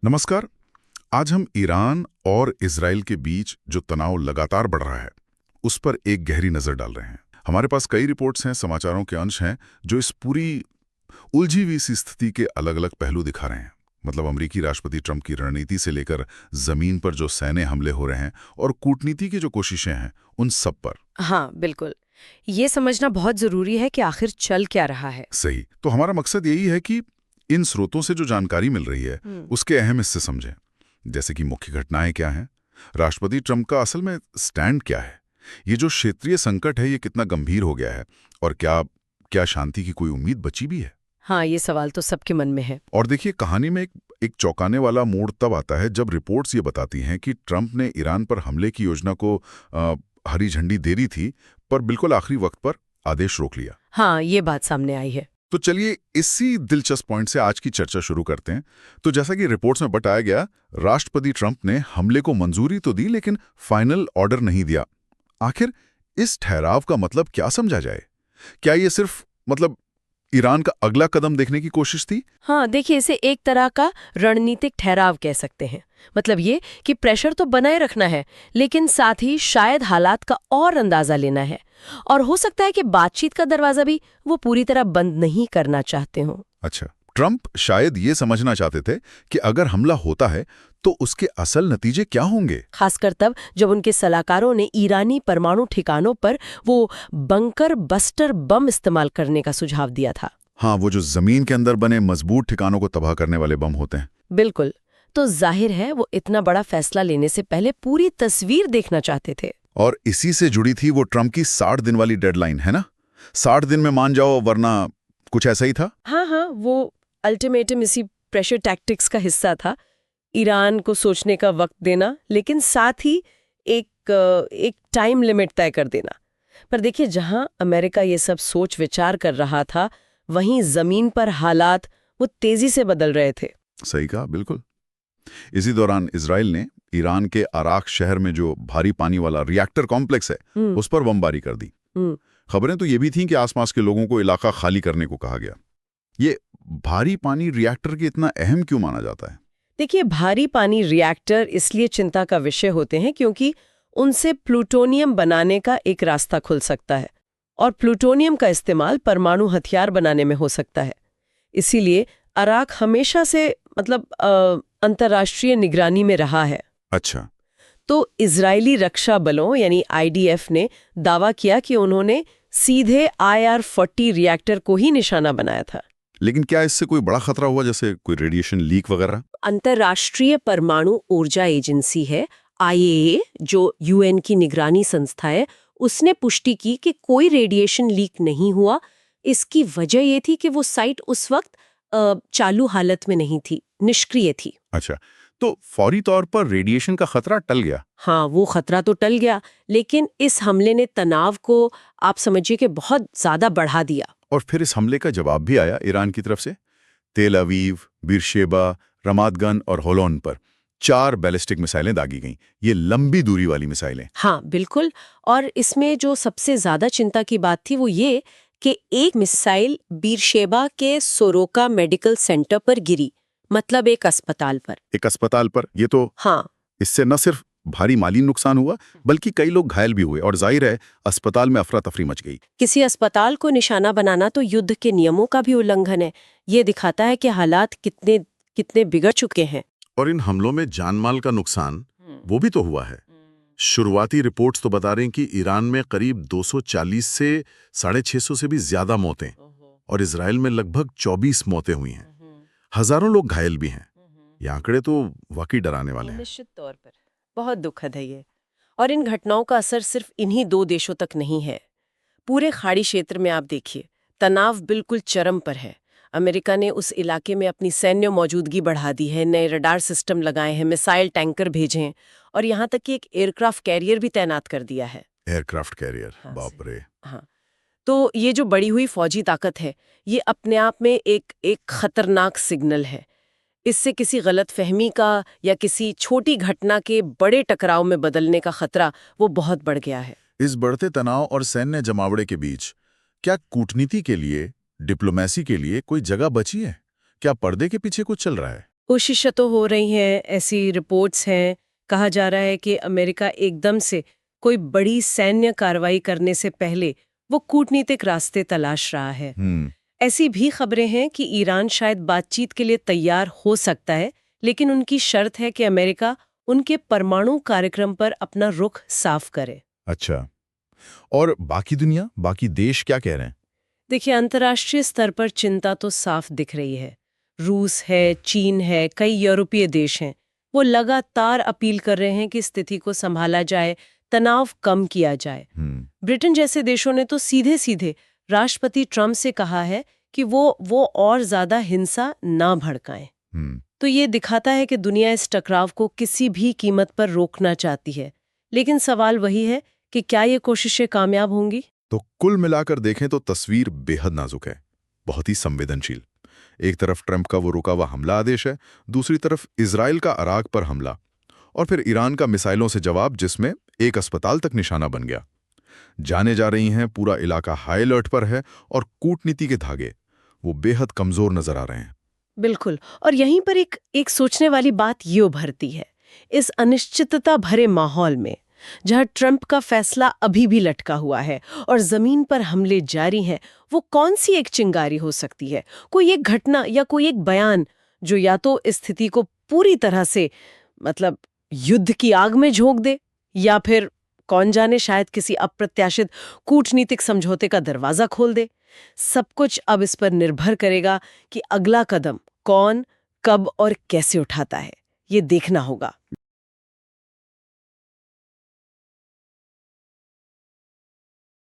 नमस्कार। आज हम ईरान और इजराइल के बीच जो तनाव लगातार बढ़ रहा है उस पर एक गहरी नजर डाल रहे हैं। हमारे पास कई रिपोर्ट्स हैं, समाचारों के अंश हैं जो इस पूरी उलझी हुई सी स्थिति के अलग अलग पहलू दिखा रहे हैं। मतलब अमेरिकी राष्ट्रपति ट्रंप की रणनीति से लेकर जमीन पर जो सैन्य हमले हो रहे हैं और कूटनीति की जो कोशिशें हैं उन सब पर। हाँ, बिल्कुल। ये समझना बहुत जरूरी है कि आखिर चल क्या रहा है। सही। तो हमारा मकसद यही है कि इन स्रोतों से जो जानकारी मिल रही है उसके अहम हिस्से समझें। जैसे कि मुख्य घटनाएं क्या हैं, राष्ट्रपति ट्रंप का असल में स्टैंड क्या है, ये जो क्षेत्रीय संकट है ये कितना गंभीर हो गया है, और क्या क्या शांति की कोई उम्मीद बची भी है। हाँ, ये सवाल तो सबके मन में है। और देखिए, कहानी में एक चौंकाने वाला मोड़ तब आता है जब रिपोर्ट्स ये बताती हैं कि ट्रंप ने ईरान पर हमले की योजना को हरी झंडी दे दी थी, पर बिल्कुल आखिरी वक्त पर आदेश रोक लिया। हाँ, ये बात सामने आई है। तो चलिए इसी दिलचस्प पॉइंट से आज की चर्चा शुरू करते हैं। तो जैसा कि रिपोर्ट्स में बताया गया, राष्ट्रपति ट्रंप ने हमले को मंजूरी तो दी लेकिन फाइनल ऑर्डर नहीं दिया। आखिर इस ठहराव का मतलब क्या समझा जाए? क्या ये सिर्फ ईरान का अगला कदम देखने की कोशिश थी? हाँ, देखिए, इसे एक तरह का रणनीतिक ठहराव कह सकते हैं। मतलब ये कि प्रेशर तो बनाए रखना है, लेकिन साथ ही शायद हालात का और अंदाजा लेना है। और हो सकता है कि बातचीत का दरवाजा भी वो पूरी तरह बंद नहीं करना चाहते हों। अच्छा, ट्रंप शायद ये समझना चाहते थे कि अगर हमला होता है तो उसके असल नतीजे क्या होंगे। खासकर तब जब उनके सलाहकारों ने ईरानी परमाणु ठिकानों पर वो बंकर बस्टर बम इस्तेमाल करने का सुझाव दिया था। हाँ, वो जो जमीन के अंदर बने मजबूत ठिकानों को तबाह करने वाले बम होते हैं। बिल्कुल। तो जाहिर है वो इतना बड़ा फैसला लेने से पहले पूरी तस्वीर देखना चाहते थे। और इसी से जुड़ी थी वो ट्रंप की 60 दिन वाली डेडलाइन, है ना? 60 दिन में मान जाओ वरना कुछ ऐसा ही था। हाँ हाँ, वो अल्टीमेटम इसी प्रेशर टैक्टिक्स का हिस्सा था। ईरान को सोचने का वक्त देना, लेकिन साथ ही एक टाइम लिमिट तय कर देना। पर देखिए, जहां अमेरिका ये सब सोच विचार कर रहा था, वहीं जमीन पर हालात वो तेजी से बदल रहे थे। सही कहा, बिल्कुल। इसी दौरान इजराइल ने ईरान के अराक शहर में जो भारी पानी वाला रिएक्टर कॉम्प्लेक्स है उस पर बमबारी कर दी। खबरें तो ये भी थीं कि आसपास के लोगों को इलाका खाली करने को कहा गया। ये भारी पानी रिएक्टर के इतना अहम क्यों माना जाता है? देखिए, भारी पानी रिएक्टर इसलिए चिंता का विषय होते हैं क्योंकि उनसे प्लूटोनियम बनाने का एक रास्ता खुल सकता है, और प्लूटोनियम का इस्तेमाल परमाणु हथियार बनाने में हो सकता है। इसीलिए अराक हमेशा से अंतर्राष्ट्रीय निगरानी में रहा है। अच्छा। तो इजरायली रक्षा बलों यानी आईडीएफ ने दावा किया कि उन्होंने सीधे IR-40 रिएक्टर को ही निशाना बनाया था। लेकिन क्या इससे कोई बड़ा खतरा हुआ, जैसे कोई रेडिएशन लीक वगैरह? अंतर्राष्ट्रीय परमाणु ऊर्जा एजेंसी है IAEA, जो UN की निगरानी संस्था है, उसने पुष्टि की कि कोई रेडिएशन लीक नहीं हुआ। इसकी वजह ये थी कि वो साइट उस वक्त चालू हालत में नहीं थी, निष्क्रिय थी। अच्छा, तो फौरी तौर पर रेडिएशन का खतरा टल गया। हाँ, वो खतरा तो टल गया, लेकिन इस हमले ने तनाव को आप समझिए कि बहुत ज्यादा बढ़ा दिया। और फिर इस हमले का जवाब भी आया ईरान की तरफ से। तेल अवीव, बीरशेबा, रमादगन और होलोन पर 4 बैलिस्टिक मिसाइलें दागी गईं। ये लंबी दूरी वाली मिसाइलें। हाँ, बिल्कुल। और इसमें जो सबसे ज्यादा चिंता की बात थी वो ये कि एक मिसाइल बीरशेबा के सोरोका मेडिकल सेंटर पर गिरी, मतलब एक अस्पताल पर। एक अस्पताल पर? ये तो हाँ, इससे न सिर्फ भारी माली नुकसान हुआ बल्कि कई लोग घायल भी हुए, और जाहिर है अस्पताल में अफरा तफरी मच गई। किसी अस्पताल को निशाना बनाना तो युद्ध के नियमों का भी उल्लंघन है। ये दिखाता है कि हालात कितने कितने बिगड़ चुके हैं। और इन हमलों में जानमाल का नुकसान वो भी तो हुआ है। शुरुआती रिपोर्ट्स तो बता रही हैं कि ईरान में करीब 240 से 650 से भी ज्यादा मौतें, और इजराइल में लगभग 24 मौतें हुई हैं। हजारों लोग घायल भी हैं। ये आंकड़े तो वाकई डराने वाले हैं। निश्चित तौर पर बहुत दुखद है ये। और इन घटनाओं का असर सिर्फ इन्हीं 2 देशों तक नहीं है। पूरे खाड़ी क्षेत्र में आप देखिए, तनाव बिल्कुल चरम पर है। अमेरिका ने उस इलाके में अपनी सैन्य मौजूदगी बढ़ा दी है, नए रडार सिस्टम लगाए हैं, मिसाइल टैंकर भेजे हैं, और यहाँ तक कि एक एयरक्राफ्ट कैरियर भी तैनात कर दिया है। Aircraft carrier? हाँ, बाप रे। हाँ। तो ये जो बढ़ी हुई फौजी ताकत है, ये अपने आप में एक खतरनाक सिग्नल है। इससे किसी गलतफहमी का या किसी छोटी घटना के बड़े टकराव में बदलने का खतरा वो बहुत बढ़ गया है। इस बढ़ते तनाव और सैन्य जमावड़े के बीच क्या कूटनीति के लिए, डिप्लोमेसी के लिए कोई जगह बची है? क्या पर्दे के पीछे कुछ चल रहा है? कोशिशें तो हो रही हैं, ऐसी रिपोर्ट्स हैं। कहा जा रहा है कि अमेरिका एकदम से कोई बड़ी सैन्य कार्रवाई करने से पहले वो कूटनीतिक रास्ते तलाश रहा है। ऐसी भी खबरें हैं कि ईरान शायद बातचीत के लिए तैयार हो सकता है, लेकिन उनकी शर्त है कि अमेरिका उनके परमाणु कार्यक्रम पर अपना रुख साफ करे। अच्छा, और बाकी दुनिया, बाकी देश क्या कह रहे हैं? देखिए, अंतर्राष्ट्रीय स्तर पर चिंता तो साफ दिख रही है। रूस है, चीन है, कई यूरोपीय देश हैं। वो लगातार अपील कर रहे हैं कि स्थिति को संभाला जाए, तनाव कम किया जाए। ब्रिटेन जैसे देशों ने तो सीधे सीधे राष्ट्रपति ट्रंप से कहा है कि वो और ज्यादा हिंसा ना भड़काएं। तो ये दिखाता है कि दुनिया इस टकराव को किसी भी कीमत पर रोकना चाहती है। लेकिन सवाल वही है कि क्या ये कोशिशें कामयाब होंगी? तो कुल मिलाकर देखें तो तस्वीर बेहद नाजुक है, बहुत ही संवेदनशील। एक तरफ ट्रंप का वो रुका हुआ हमला आदेश है, दूसरी तरफ इजराइल का इराक पर हमला, और फिर ईरान का मिसाइलों से जवाब जिसमें एक अस्पताल तक निशाना बन गया। जाने जा रही हैं, पूरा इलाका हाई अलर्ट पर है और कूटनीति के धागे वो बेहद कमजोर नजर आ रहे हैं। बिल्कुल। और यहीं पर एक सोचने वाली बात ये उभरती है, इस अनिश्चितता भरे माहौल में जहां ट्रंप का फैसला अभी भी लटका हुआ है और जमीन पर हमले जारी हैं, वो कौन सी एक चिंगारी हो सकती है? कोई एक घटना या कोई एक बयान जो या तो स्थिति को पूरी तरह से मतलब युद्ध की आग में झोंक दे, या फिर कौन जाने शायद किसी अप्रत्याशित कूटनीतिक समझौते का दरवाजा खोल दे। सब कुछ अब इस पर निर्भर करेगा कि अगला कदम कौन, कब और कैसे उठाता है। ये देखना होगा।